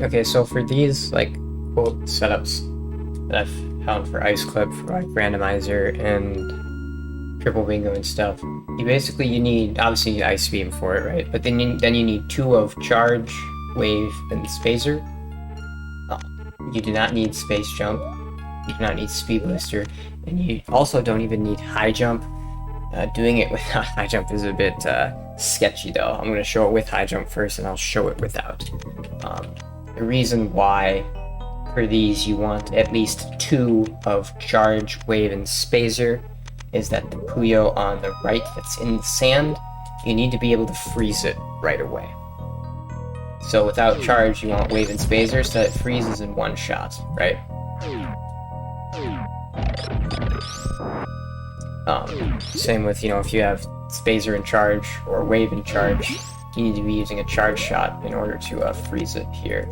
Okay, so for these like quote setups that I've found for Ice Clip, for like randomizer and triple bingo and stuff, you need obviously Ice Beam for it, right? But then you need two of Charge, Wave, and Spacer. Uh, you do not need Space Jump. You do not need Speed Booster, and you also don't even need High Jump. Doing it without High Jump is a bit sketchy, though. I'm going to show it with High Jump first, and I'll show it without. The reason why for these you want at least two of Charge, Wave, and Spacer is that the Puyo on the right that's in the sand, you need to be able to freeze it right away. So without Charge, you want Wave and Spacer so that it freezes in one shot, right? Same with, if you have Spacer and Charge or Wave and Charge, you need to be using a Charge shot in order to freeze it here.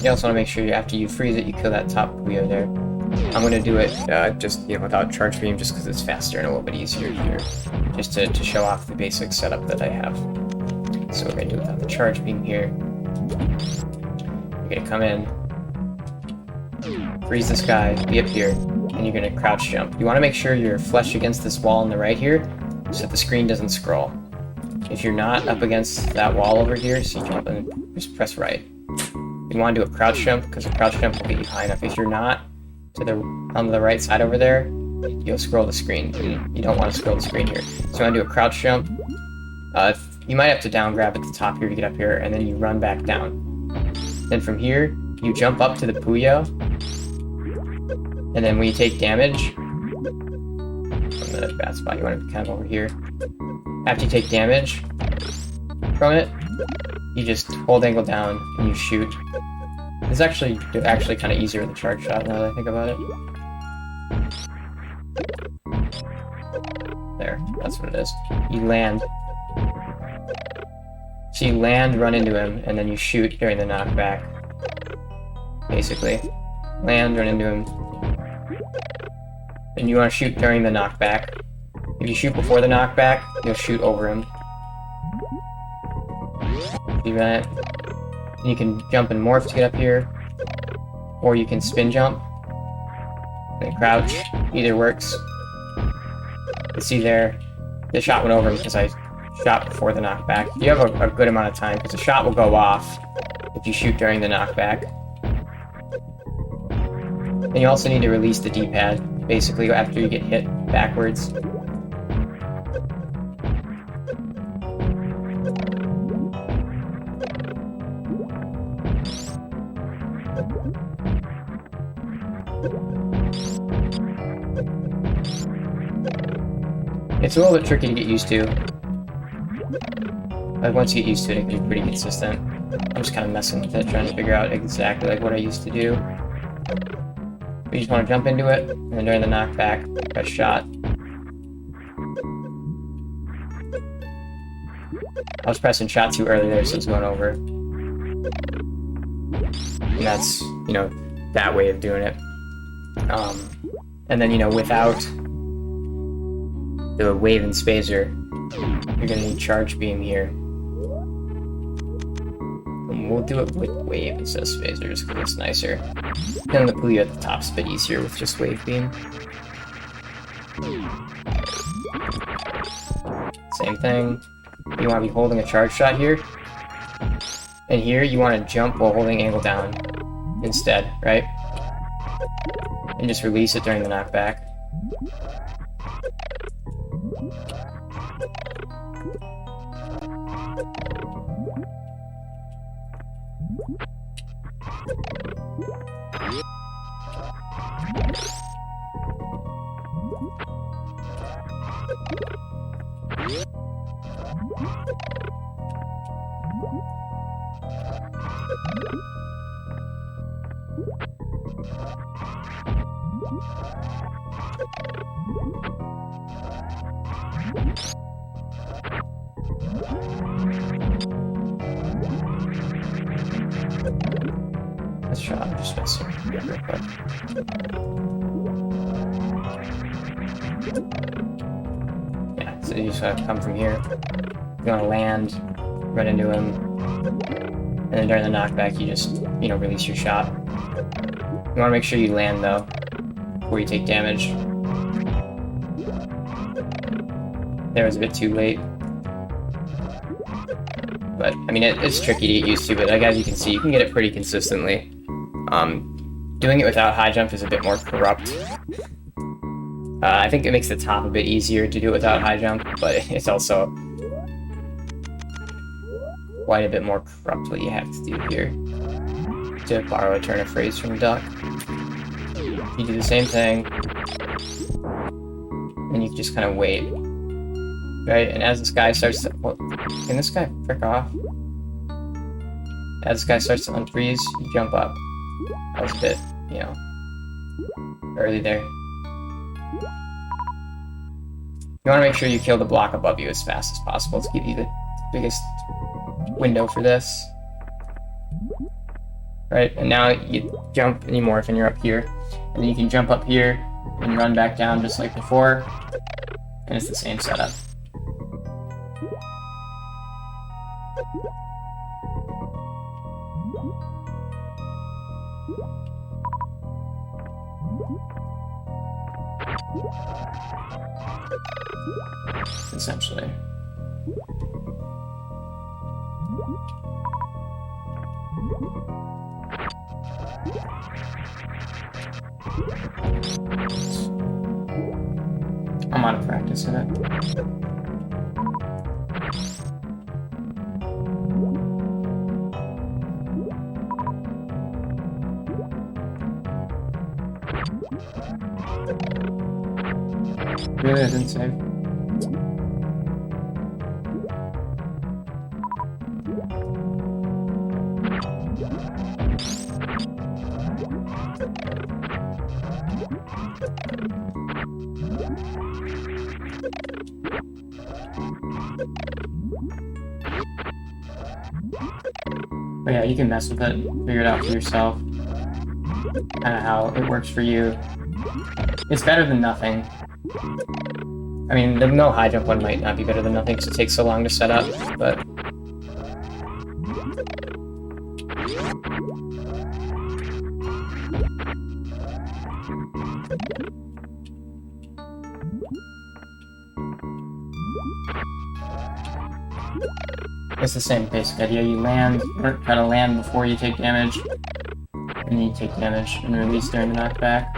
You also want to make sure after you freeze it, you kill that top Puyo there. I'm going to do it just without Charge Beam just because it's faster and a little bit easier here. Just to show off the basic setup that I have. So we're going to do it without the Charge Beam here. You're going to come in, freeze this guy, be up here, and you're going to crouch jump. You want to make sure you're flush against this wall on the right here so that the screen doesn't scroll. If you're not up against that wall over here, so you jump and just press right. You want to do a crouch jump because a crouch jump will get you high enough. If you're not on the right side over there, you'll scroll the screen, and you don't want to scroll the screen here. So you want to do a crouch jump. You might have to down grab at the top here to get up here, and then you run back down. Then from here, you jump up to the Puyo, and then when you take damage, another bad spot, you want to be kind of over here. After you take damage from it, you just hold angle down and you shoot. It's actually kind of easier with the charge shot now that I think about it. There, that's what it is. You land. So you land, run into him, and then you shoot during the knockback. Basically. Land, run into him. And you want to shoot during the knockback. If you shoot before the knockback, you'll shoot over him. Do that. You can jump and morph to get up here, or you can spin jump and crouch. Either works. You see there, the shot went over him because I shot before the knockback. You have a good amount of time because the shot will go off if you shoot during the knockback. And you also need to release the D-pad, basically after you get hit backwards. It's a little bit tricky to get used to. Like once you get used to it, it can be pretty consistent. I'm just kind of messing with it, trying to figure out exactly like what I used to do. You just want to jump into it, and then during the knockback, press shot. I was pressing shot too early there, so it's going over. And that's, that way of doing it. And then, without the Wave and Spacer, you're going to need Charge Beam here. And we'll do it with Wave instead of Spacer just because it's nicer. And the Puyo at the top's a bit easier with just Wave Beam. Same thing. You want to be holding a charge shot here. And here you want to jump while holding angle down instead, right? And just release it during the knockback. Let's try. I'm just messing real quick. you just gotta come from here. You wanna land, run into him, and then during the knockback you just, you know, release your shot. You wanna make sure you land though, before you take damage. There was a bit too late. But, I mean, it's tricky to get used to, but like, as you can see, you can get it pretty consistently. Doing it without high jump is a bit more corrupt. I think it makes the top a bit easier to do it without high jump, but it's also quite a bit more corrupt what you have to do here. To borrow a turn of phrase from Duck, you do the same thing, and you just kind of wait. Right, and as this guy starts to... Well, can this guy frick off? As this guy starts to unfreeze, you jump up. That was a bit, you know, early there. You want to make sure you kill the block above you as fast as possible to give you the biggest window for this. Right, and now you jump and you morph and you're up here. And then you can jump up here and run back down just like before. And it's the same setup. Essentially. I'm out of practice in it. Really, I didn't save. But yeah, you can mess with it, figure it out for yourself. Kind of how it works for you. It's better than nothing. I mean, the no high jump one might not be better than nothing because it takes so long to set up, but... It's the same basic idea. You land, or try to land before you take damage, and then you take damage and release during the knockback.